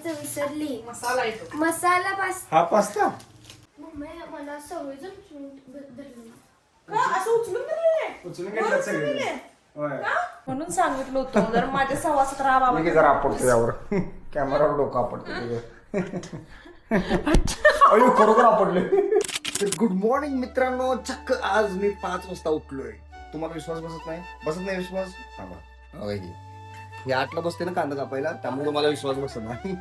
घालायचं विसरली. मसाला येतो. मसाला पास्ता. हा पास्ता मम्मी मला सवयीचं धरलं. का असं उचलून धरलेलं? उचलून घेतलं सगळे. होय. म्हणून सांगितलं होतं जर माझ्या सहवासात राहा बाबा. मी जरा आपडतो यावर कॅमेरावर डोकं आपडतो तुझं. अयो खरोखर आपडले. गुड मॉर्निंग मित्रांनो. चक्क आज मी 5 वाजता उठलोय. तुम्हाला विश्वास बसत नाही विश्वास थांबा. हे 8ला बसते ना कांदा कापायला, त्यामुळे मला विश्वास बसत नाही.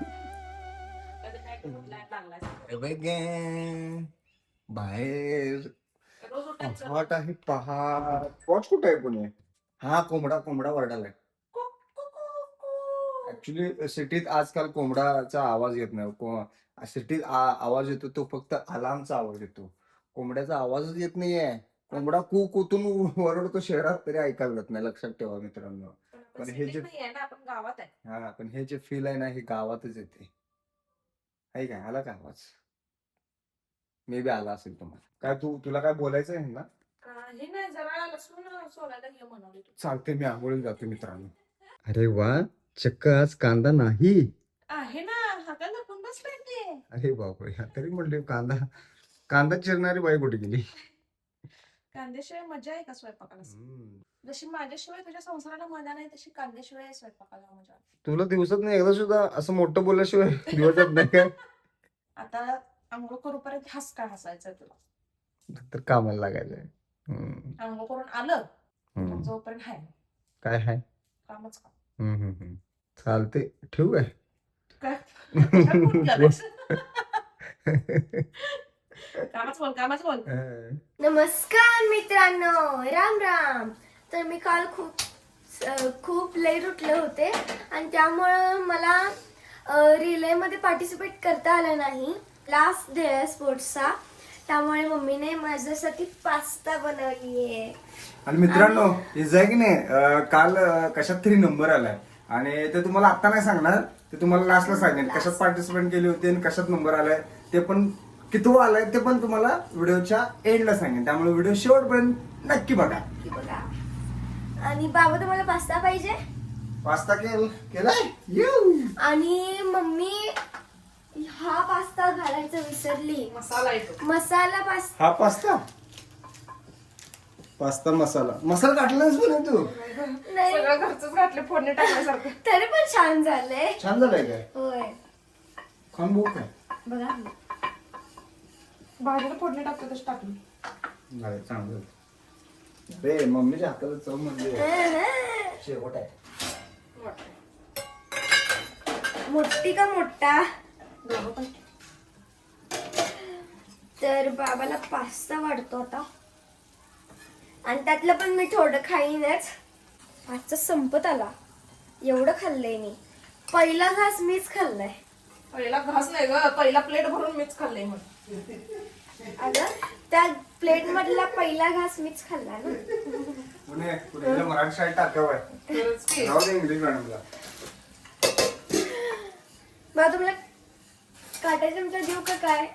बाहेर हॉट आहे पहा. वॉच कुठे आहे पुणे? हा कोंबडा वरडालाय. ऍक्च्युली सिटीत आजकाल कोंबडाचा आवाज येत नाही. सिटीत आवाज येतो तो फक्त अलार्मचा आवाज येतो. कोंबड्याचा आवाजच येत नाहीये. कोंबडा कुतून ओरडतो शहरात तरी ऐकायला जात नाही. लक्षात ठेवा मित्रांनो. पण हे जे आपण गावात आहे. हा पण हे जे फील आहे ना हे गावातच येते. आहे काय? आला का आवाज? मे बी आला असेल तुम्हाला. काय तुला काय बोलायचं आहे ना? हे नाही जरा लसूण सोलायला घे म्हणाले तू. चालते मी आंघोळीला जातो मित्रांनो. अरे वा चक्क आज कांदा नाही आहे ना हाताला लपून बसलाय ते. अरे बापरे. तरी म्हणले कांदा चिरणारी बाई कुठे गेली? कांद्याशिवाय मजा आहे का स्वयंपाकाला? जशी माझ्याशिवाय तुझ्या संसाराला मजा नाही तशी कांद्याशिवाय स्वयंपाकाला मजा. तुला दिवसात नाही एकदा सुद्धा असं मोठं बोलल्याशिवाय दिवसात नाही काय? आता आंघोळ करूपर्यंत का हसायचं तुला? तर कामाला लागायचंय. आंघोळ करून आलं जोपर्यंत हाय काय हाय कामच का. चालते ठेवू काय? काय कामच बोल. नमस्कार मित्रांनो, राम राम. तर मी काल खूप लेट उठले होते आणि त्यामुळं मला रिले मध्ये पार्टिसिपेट करता आलं नाही. लास्ट डे आहे स्पोर्ट्सचा, त्यामुळे मम्मीने माझ्यासाठी पास्ता बनवली आहे. आणि मित्रांनो हे जाय की नाही काल कशात तरी नंबर आलाय आणि ते तुम्हाला आता नाही सांगणार. ते तुम्हाला लास्टला सांगेन कशात पार्टिसिपेट केली होती आणि कशात नंबर आलाय ते पण किती आलाय ते पण तुम्हाला व्हिडिओच्या एंडला सांगेन. त्यामुळे व्हिडिओ शेवटपर्यंत नक्की बघा. आणि बाबा तुम्हाला पास्ता पाहिजे? पास्ता केलाय. आणि मम्मी हा पास्ता घालायचं विसरली. मसाला येतो. मसाला पास्ता. हा पास्ता मसाला काढलाच पण तू? नाही सगळं घरचंच घातलं फोडणी टाकल्यासारखं. तरी पण छान झालंय. छान झालंय काय? होय खाऊन बघू काय? बघा. भाजीला फोडणी टाकतो तशी टाकली. नाही चांगलं. अरे मम्मीच्या हाताला चव म्हणजे शेवट आहे. मोठी का मोठा? दोघं पण. तर बाबाला पास्ता वाढतो आता आणि त्यातलं पण मी थोडं खाईनच. पास्ता संपत आला. एवढं खाल्लंय मी. पहिला घास मीच खाल्लाय. पहिला घास नाही ग, पहिला प्लेट भरून मीच खाल्लंय म्हणून. अगं त्या प्लेट मधला पहिला घास मीच खाल्ला ना. पुणे मराठी शाळेत टाकावं खरंच की. इंग्लिश मॅडमला. मला तुम्हाला काटा चमचा देऊ का काय?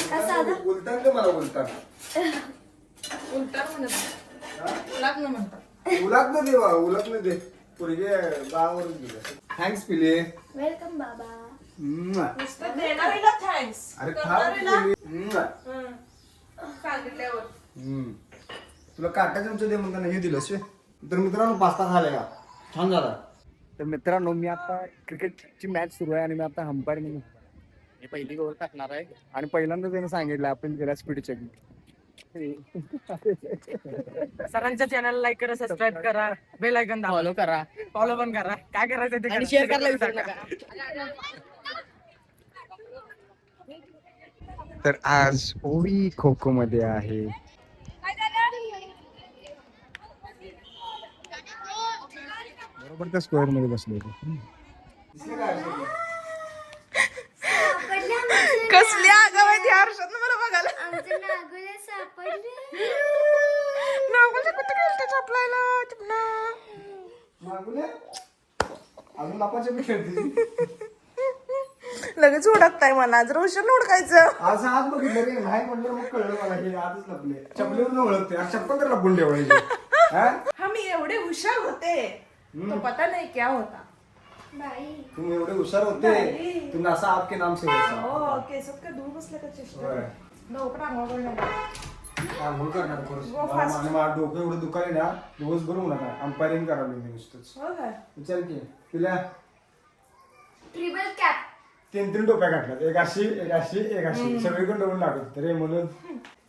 का साधा? बोलतात का मला बोलतात? उलटार म्हणत उलात न म्हणतात. उलट न दे पुढे गावावरून गेलं. थँक्स पिले. वेलकम बाबा. नुसतं देणारीला थँक्स. अरे सांगितल्यावर तुला काटा चमचा दे म्हणताना हे दिलं शे. तर मित्रांनो पास्ता खायला छान झाला. तर मित्रांनो मी आता क्रिकेटची मॅच सुरू आहे आणि मी आता अंपायर म्हणून मी पहिली गोल टाकणार आहे आणि पहिल्यांदा त्याने सांगितलं आपण जरा स्पीड चेक. सरांच्या चॅनल लाईक करा, सबस्क्राईब करा, बेल आयकॉन फॉलो पण करा. काय करायचं ते आणि शेअर करायला विसरू नका. तर आज ओवी खो खो मध्ये आहे. बरोबर त्या स्क्वेअर मध्ये बसले. कसली आगाव आहे ती हर्षद मला बघायला. आमचे नागोले सापडले. नागोले कुठे गेलते चपलायला चिपना. अजून लपाच्या मी खेळते. लगेच उडकताय मला. जर उशीर उडकायचं. आज बघितलं रे नाही म्हणलं मग कळलं मला हे आजच लपले. चपलीवर ओळखते. चप्पल तर लपून ठेवायचे. हम एवढे हुशार होते तो पता नहीं क्या होता. बाई तुम्ही एवढे हुशार होते तुम्ही असा आपके नाम से हो केसात काय धूळ बसलं का चेष्टा होय. लवकर आंघोळ करणार आंघोळ करणार परत. Go fast. आणि माझं डोकं एवढं दुखायला ना दिवसभर होऊ नका अंपायरिंग करावं मी नुसतंच हो काय विचार की तिला ट्रिपल कॅप 3 टोप्या घातल्यात एक अशी एक अशी सगळीकडे डोळून लागत रे म्हणून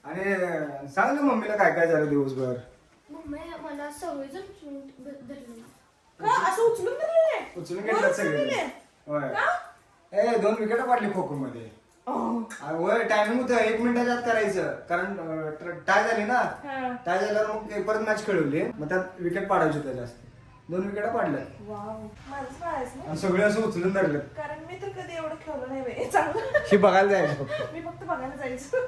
आणि सांग ना मम्मीला काय काय झालं दिवसभर मम्मी मला सवयीजण धरली का असं उचलून दिलेलं आहे? उचलून घेतलं सगळे दिले? होय ए 2 विकेट पडली खो खो मध्ये होय टायमिंग होतं 1 मिनिटाच्या आत करायचं कारण टाय झाली ना हा. टाय झाल्यावर मग परत मॅच खेळवली मग त्यात विकेट पाडायची होत्या जास्त 2 विकेट पाडल्या वाव माझंच पाहायचं ना आणि सगळे असं उचलून धरलं कारण मी तर कधी एवढं खेळलं नाही बाई. चांगलं ही बघायला जायचं फक्त मी फक्त बघायला जायचं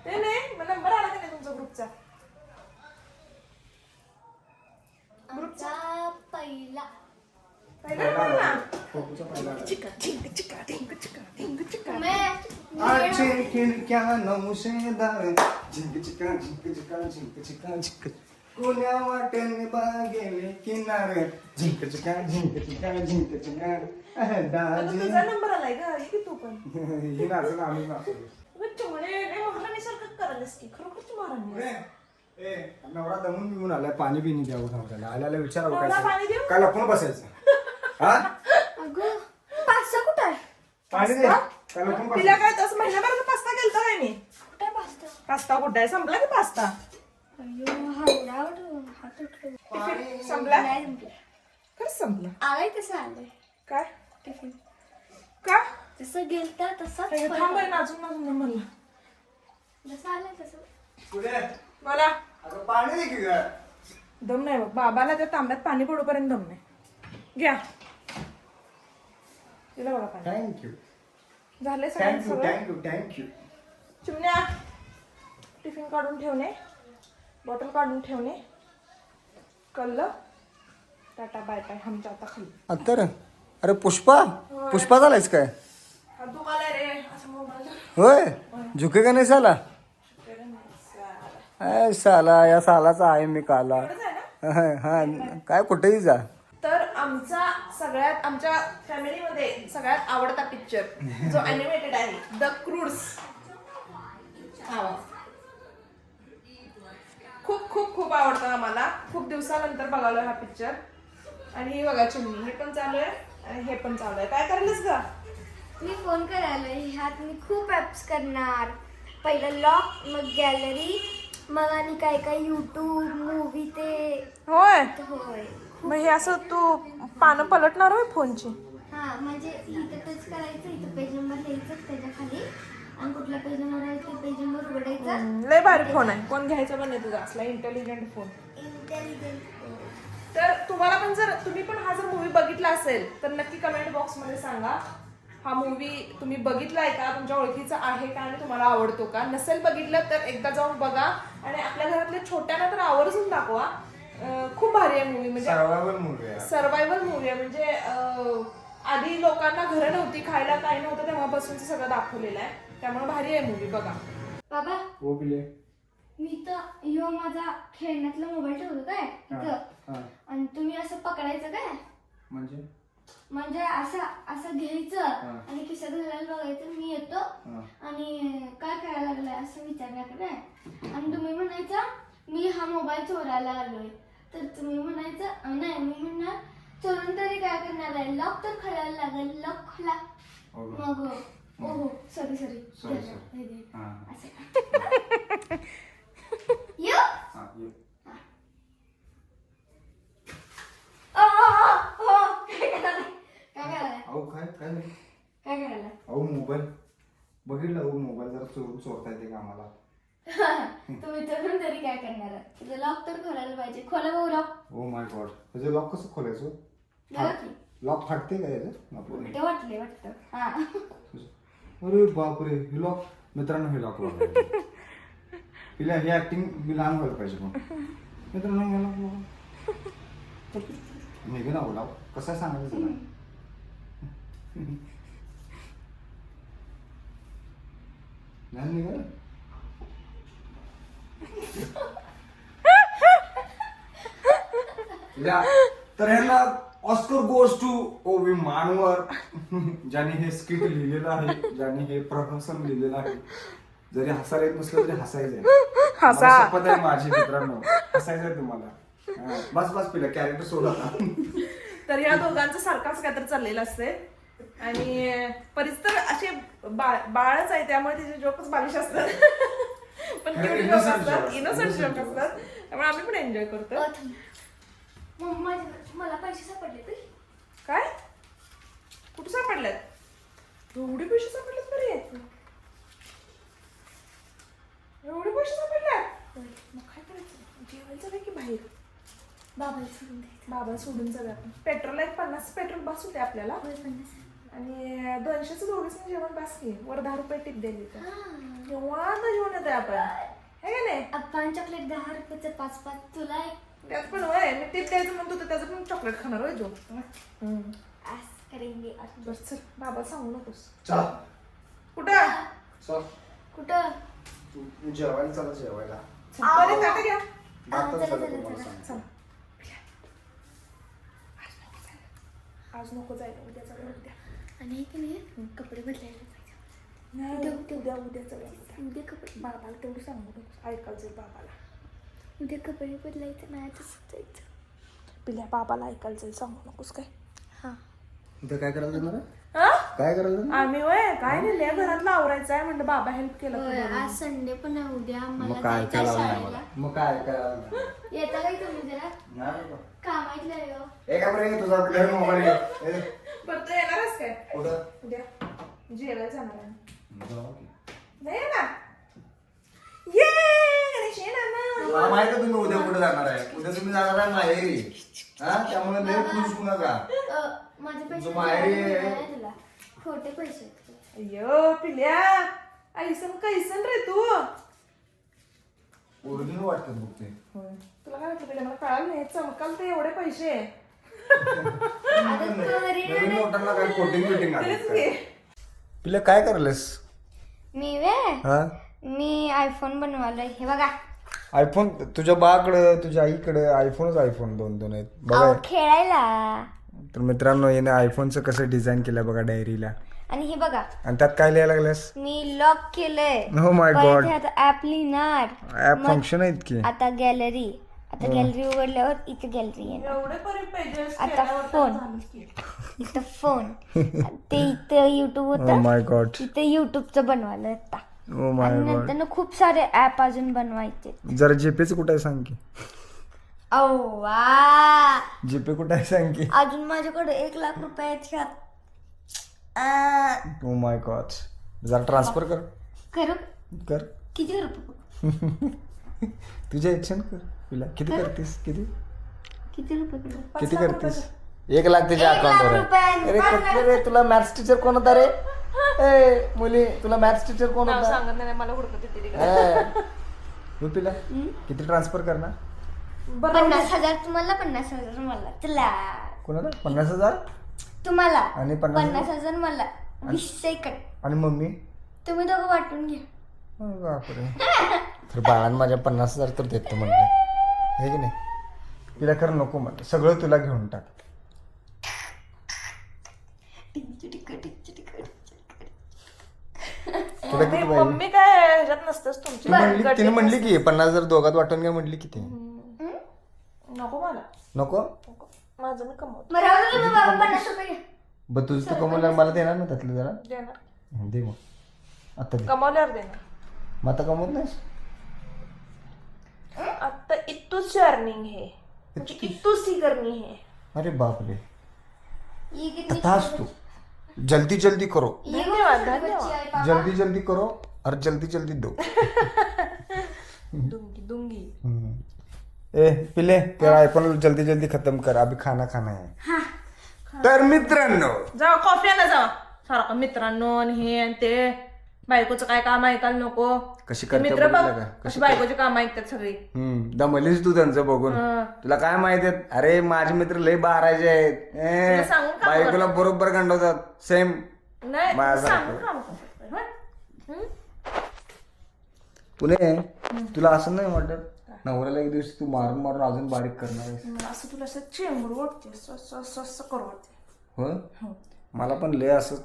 ते नाही मग नंबर आला का नाही तुमचा ग्रुपचा आमचा पहिला पहिला नंबर आला? खो-खोचा पहिला आला. चिका चिंक चिका ढिंक चिका ढिंक चिका आजचे खिडक्या नमुशेदार झिंक चिका झिंक चिका झिंक चिका झिंक कोण्या वाटेने बागेले किनार झिंक चिका झिंक चिका झिंक चिका आता दाजी तुझा नंबर आलाय का ये की तू पण ही नाचून आम्ही नाचू चिमणे महाराणीसारखं करायलास की खरोखरच महाराणी ए नवरा दमून बिमून आलाय पाणी बिनी द्यावं नवऱ्याला आल्याला विचारावं नवरा पाणी काय देऊ? काय लपून बसायचं हा अगं पास्ता कुठं आहे पाणी दे काय लपून तिला बसायचं काय तसं महिन्याभराचा पास्ता केलता काय मी कुठं आहे पास्ता पास्ता कुठं आहे संपला की पास्ता अय्यो हावडावर हात उठलो पाणी संपला नाही संपलं. खरंच संपला आलाय तसं आलंय काय टिफिन का जसं गेलता तसंच हे परत थांब आहे आला. नाचून नाचून दे मला जसं आलंय तसं पुढे मला अगं पाणी दे की गं. दम नाही बघ बाबाला त्या तांब्यात पाणी पडूपर्यंत दम नाही घ्या तिला बघा पाणी थँक्यू झाले सगळं थँक्यू सगळं थँक्यू थँक्यू चिमण्या टिफिन काढून ठेवणे बॉटल काढून ठेवणे कळलं टाटा बाय बाय हमच्या आता खाली अत्तर अरे पुष्पा झालायस काय हात दुखायला रे असं मोबाईल होय झुके का नाही साला अय साला या सालाचा आहे मी काला हा काय कुठेही जा तर आमचा सगळ्यात आमच्या फॅमिलीमध्ये सगळ्यात आवडता पिक्चर जो अॅनिमेटेड आहे द क्रूड्स खूप खूप खूप आवडतं आम्हाला खूप दिवसानंतर बघायला हा पिक्चर आणि हे बघा चिमणी हे पण चालू आहे आणि हे पण चालू आहे काय करायलास का मी फोन करायला ह्यात मी खूप ॲप्स करणार पहिलं लॉक मग गॅलरी मग आणि काय काय यूट्यूब मूवी ते होय होय मग हे असं तू पानं पलटणार होय फोनची हा म्हणजे इथं टच करायचं इथं पेज नंबर लिहायचं त्याच्या खाली आणि कुठला पेज नंबर आहे ते पेज नंबर उघडायचं लय भारी फोन आहे कोण घ्यायचं पण नाही तुझा असला इंटेलिजंट फोन इंटेलिजंट तर तुम्हाला पण जर तुम्ही पण हा जर मूवी बघितला असेल तर नक्की कमेंट बॉक्समध्ये सांगा हा मूवी तुम्ही बघितलाय का तुमच्या ओळखीचा आहे का आणि तुम्हाला आवडतो का नसेल बघितलं तर एकदा जाऊन बघा आणि आपल्या घरातल्या छोट्याना तर आवर्जून दाखवा खूप भारी आहे मूवी म्हणजे सर्वायवल मूवी आहे सर्वायवल मूवी आहे म्हणजे आधी लोकांना घरं नव्हती खायला काही नव्हतं तेव्हापासूनच सगळं दाखवलेलं आहे त्यामुळे भारी आहे मूवी बघा बाबा हो पिले मी तर ह्यो माझा खेळण्यातला मोबाईल ठेवतो काय इथं आणि तुम्ही असं पकडायचं काय म्हणजे असं घ्यायचं आणि खिशात घालायला बघायचं मी येतो आणि काय करायला लागलाय असं विचारलं काय आणि तुम्ही म्हणायचं मी हा मोबाईल चोरायला आलोय तर तुम्ही म्हणायचं नाही मी म्हणणार चोरून तरी काय करणार आहे लॉक तर खोलायला लागेल लॉक खोला मग ओहो सॉरी असं यो काय करायला अहो मोबाईल बघितलं अहो मोबाईल जरा चोरता येते का आम्हाला तुम्ही चोरून तरी काय करणार तुझं लॉक तर खोलायला पाहिजे खोला भाऊ लॉक ओ माय गॉड त्याचं लॉक कसं खोलायचं लॉक फाटते का याचं ते वाटतं हा अरे बापरे हे लॉक मित्रांनो हे लॉक तिला हे ऍक्टिंग मी लहान व्हायला पाहिजे पण मित्रांनो हे लॉक मी ना लॉक कसं सांगायचं तुला नाही निघाल तर ह्यांना ऑस्कर गोज टू ओवी मानवर ज्याने हे स्किट लिहिलेलं आहे, ज्याने हे प्रहसन लिहिलेलं आहे. जरी हसायला येत नसलं तरी हसायचंय. हसा. मला शपथ आहे माझी मित्रांनो, हसायचंय तुम्हाला. हा, बस पिला कॅरेक्टर सोडा. तर ह्या दोघांचं सारखाच काहीतरी चाललेलं असते आणि परिस्थिती असे बाळच आहे त्यामुळे तिचे जोकच बालिश असतात. पण क्यूट जोक असतात, इनोसंट जोक असतात, त्यामुळे आम्ही पण एन्जॉय करतो. मला पैसे सापडले ते. काय कुठे सापडल्यात? एवढे पैसे सापडलेत बरे. एवढे पैसे सापडल्यात? मग काय करायचं? जेवायचं नाही की बाहेर? बाबाला सोडून द्यायचं. बाबा सोडून जाऊया आपण. पेट्रोलला 50 पेट्रोल बस होते आपल्याला आणि 200चं दोघीचं जेवण बास की. वर 10 रुपये टिप दिली तर केव्हा जेवण येते आपण, हे का नाही? आपण चॉकलेट 10 रुपयाचं 5 तुला एक त्यात पण होय मी टिप द्यायचं म्हणतो तर त्याचं पण चॉकलेट खाणार होय जो. करेंगे. बस चल, बाबा सांगू नकोस. चला कुठं चल कुठं? जेवायला, चला जेवायला. बरे ताटं घ्या. दातार चला तुम्हाला सांगतो. चला. आज नको जायला, उद्या जाऊया. उद्या आणि की नाही कपडे बदलायला जायचं. नाही उद्या उद्या जाऊया. उद्या कपडे बाबाला तेवढं सांगू नकोस, ऐकायला जाईल बाबाला. उद्या कपडे बदलायचं नाही तसं जायचं. पिल्या बाबाला ऐकायला जाईल, सांगू नकोस काय. हा इथं काय करायला देणार? हा? काय करायला देणार? आम्ही वय काय नाही लय घरातलं आवरायचं आहे म्हणलं बाबा हेल्प केलं तर होय, बरं. आज संडे पण आहे. उद्या मग मला काय जायचं करायला नाही शाळेला. मला? मग काय करायला येता काय तुम्ही जरा नाही बाबा. कामातलं हो. एक आपण तुझा घरी मोबाईल घे. बरं तू येणारच काय कुठं? उद्या? जेवायला जाणार आहे. जाऊ की. नाही येणार? ये गणेश ये ना मग. मला माहित आहे तुम्ही उद्या कुठे जाणार आहे. उद्या तुम्ही जाणार आहे माहेरी. हा त्यामुळे लय खुश होऊ नका. माझे पैसे तुझं माहेरी आहे. नाही तुला खोटे पैसे आहेत. अय्यो पिल्या ऐसन कैसन रे तू. ओरिजिनल वाटतं बघ ते. तुला काय वाटलं पिल्या मला कळालं नाही चमकाल ते एवढे पैसे. नवीन नोटांना काय कोटिंग बिटिंग तेच घे. पिल्या काय करलेस? मी वे हा मी आयफोन बनवायला. हे बघा आयफोन तुझ्या बाकडं तुझ्या आईकडे आयफोनच आयफोन 2 आहेत बघा. अहो, खेळायला. तर मित्रांनो याने आयफोनचं कसं डिझाईन केलं बघा डायरीला. आणि हे बघा आणि त्यात काय लिहायला लागल्यास? मी लॉक केलंय. Oh my God. आता ऍप लिहिणार. ऍप फंक्शन आहेत की. आता गॅलरी. आता गॅलरी उघडल्यावर इथे गॅलरी येणार. एवढे परी pages आता केल्यावर तर फोन. झालं की. इथं फोन. ते इथं युट्यूब ओ होतं. माय गॉड. इथे युट्यूबचं बनवायला आता. ओ माय आणि गॉड. नंतर खूप सारे ऍप अजून बनवायचे. जरा जीपेचं कुठं आहे सांग की. वा जीपे कुठं आहे सांग की. अजून माझ्याकडे 1,00,000 रुपये आहेत. Oh my God. जरा ट्रान्सफर कर. करू कर किती रुपये? तुझ्या इच्छेन कर. तुला किती करतेस? किती किती रुपये करू? किती करतेस? 1,00,000 तुझ्या 1,00,000 अकाउंटवर रुपये. आहे. अरे कुठलं रे तुला मॅथ्स टीचर कोण होता रे? ए मुली तुला मॅथ्स टीचर कोण नाव होता? सांगत नाही मला हुडकत येते. रुपीला किती ट्रान्सफर करणार? 50,000 तुम्हाला 50,000 मला तुला कोणाला? 50,000 तुम्हाला आणि 50,000 50,000 मला 20 सेकंड आणि मम्मी. तुम्ही दोघं वाटून घ्या. अरे बापरे. तर बाळान माझ्या 50,000 तर देतो म्हणलं हे की नाही. तिला खरं नको म्हणलं सगळं तुला घेऊन टाक. तुला किती पाहिजे? मम्मी काय ह्याच्यात नसतेच तुमची. तिने म्हणली की 50,000 दोघात वाटून घ्या म्हणली की ती. नको मला नको माझं मी कमवतो. मग राहू दे मग बाबा 50 रुपये घ्या. ब तुझं तू कमवलं मला देणार ना त्यातलं जरा. देणार दे मग आता दे. कमावल्यावर देणार. मग आता कमवत नाहीस? आता इतूच अर्निंग है म्हणजे इतूच ही करनी है. अरे बापरे. ये कितनी कथास तू जल्दी जल्दी करो. धन्यवाद धन्यवाद. जल्दी जल्दी करो और जल्दी जल्दी दो. दूंगी. ए पिले तेरा आयफोन जल्दी जल्दी खत्म कर अभी खाना खाना है. तर मित्रांनो जावा कॉफी आणा जावा. सारखं मित्रांनो आणि हे आणि ते बायकोचं काय काम ऐकायला नको. कशी ते करते मित्र बघ बघितलं का? कशी बायकोची काम ऐकतात सगळी. दमलीस तू त्यांचं बघून. तुला काय माहिती आहे? अरे माझे मित्र लय बारायचे आहेत. तुला सांगून काम बायकोला बरोबर गंडवतात सेम. नाही माझं सांगून काम करतात. पुणे तुला असं नाही वाटत नवऱ्याला एक दिवशी तू मारून मारून अजून बारीक करणार आहेस. मला असं तुला असं चेंबूड वाटते असं करू वाटते. होय हो. मला पण लय असं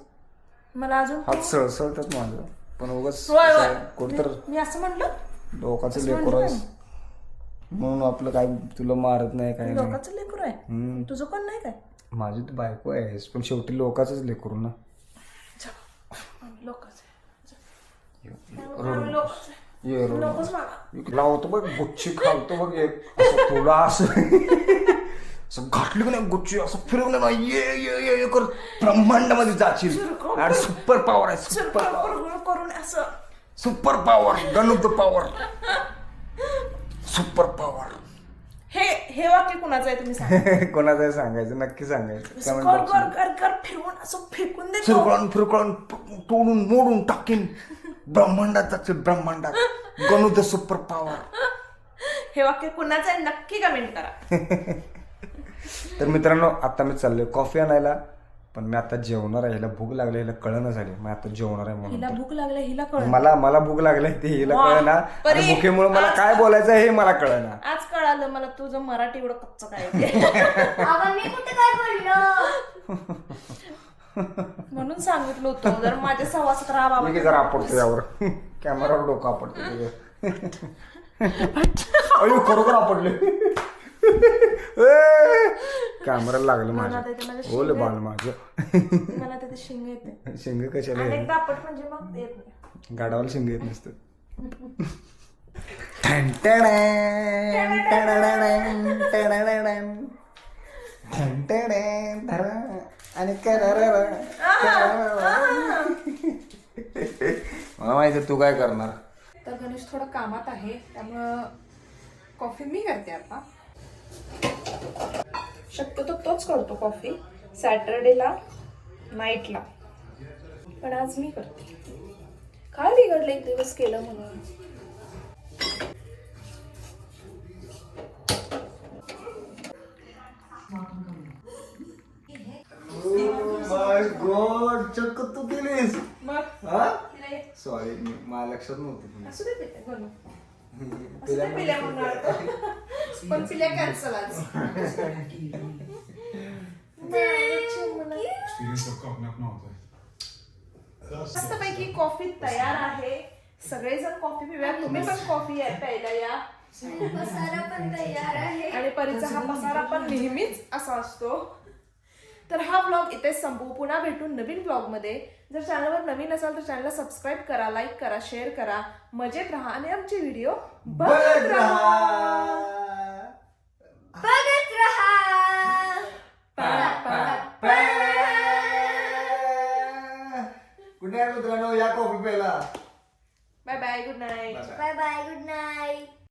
मला अजून हात सळसळतात माझं, पण उगाच होय, होय. कोणतर मी असं म्हणलं लोकांचं लेकर आहेस म्हणून आपलं काय तुला मारत नाही काय नाही. लोकांचं लेकरू आहे, तुझं कोण नाही काय? माझी तू बायको आहेस पण शेवटी लोकांचंच लेकरू ना. लोकांचं लावतो बघ गुच्ची खालतो बघ एक असं तुला असं असं घातली की नाही गुच्ची असं फिरवलं ना ये ये ये ये कर ब्रह्मांडामध्ये जाशील. आणि सुपर पॉवर आहे, सुपर पॉवर करून असं super power gun of the power super power. हे वाक्य कुणाचं आहे तुम्ही सांगा. कोणाचं सांगायचं नक्की सांगायचं. असं कर फिरवून असं फेकून देतो. फिरकळून तोडून मोडून टाकीन ब्रह्मांडात जातील, ब्रह्मांडात gun of the super power. हे वाक्य कुणाचं आहे नक्की कमेंट करा. तर मित्रांनो आता मी चाललोय कॉफी आणायला, पण मी आता जेवणार आहे. हिला भूक लागली, हिला कळणं झाली मी आता जेवणार आहे हिला म्हणून. भूक लागली, हिला कळ. मला भूक लागली ते हिला कळना, आणि भुकेमुळे मला काय बोलायचं हे मला कळना. आज कळालं मला तुझं मराठी एवढं कच्चं काय आहे. अगं मी कुठे काय बोललो? म्हणून सांगितलं होतं जर माझ्या सहवासात राहा बाबा. मी जरा आपडतो यावर कॅमेरावर डोकं आपडतो तुझं. अयो खरोखर आपडले कॅमेरा लागलं माझ्या. ओले बाल माझं. मला तिथे शिंग येते. शिंग कशाला आणि आहे? एकदा आपट म्हणजे मग येत नाही. गाडावाला शिंग येत नसतं. आणि मला माहिती तू काय करणार. तर गणेश थोडं कामात आहे त्यामुळं कॉफी मी करते आता. शक्यतो तोच करतो कॉफी सॅटरडेला नाईटला, पण आज मी करते. काय बिघडलं एक दिवस केलं म्हणून. गॉड चक्क तू केलीस. मग सॉरी मला लक्षात नव्हतं. असू दे पिल्या बोलू. असू दे पिल्या म्हणणार पण पिल्या कॅन्सल आज. मस्तपैकी कॉफी तयार आहे. सगळेजण कॉफी पिऊया, तुम्ही पण कॉफी प्यायला या. पसारा पण तयार आहे. आणि परीचा हा पसारा पण नेहमीच असा असतो. तर हा ब्लॉग इथे संपू. पुन्हा भेटून नवीन ब्लॉग मध्ये. जर चॅनलवर नवीन असाल तर चॅनलला सबस्क्राईब करा, लाईक करा, शेअर करा. मजेत राहा आणि आमचे व्हिडिओ बघत राहा. कुठे आहे मित्रांनो या कॉफी प्यायला. Bye bye, good night. Bye bye, good night.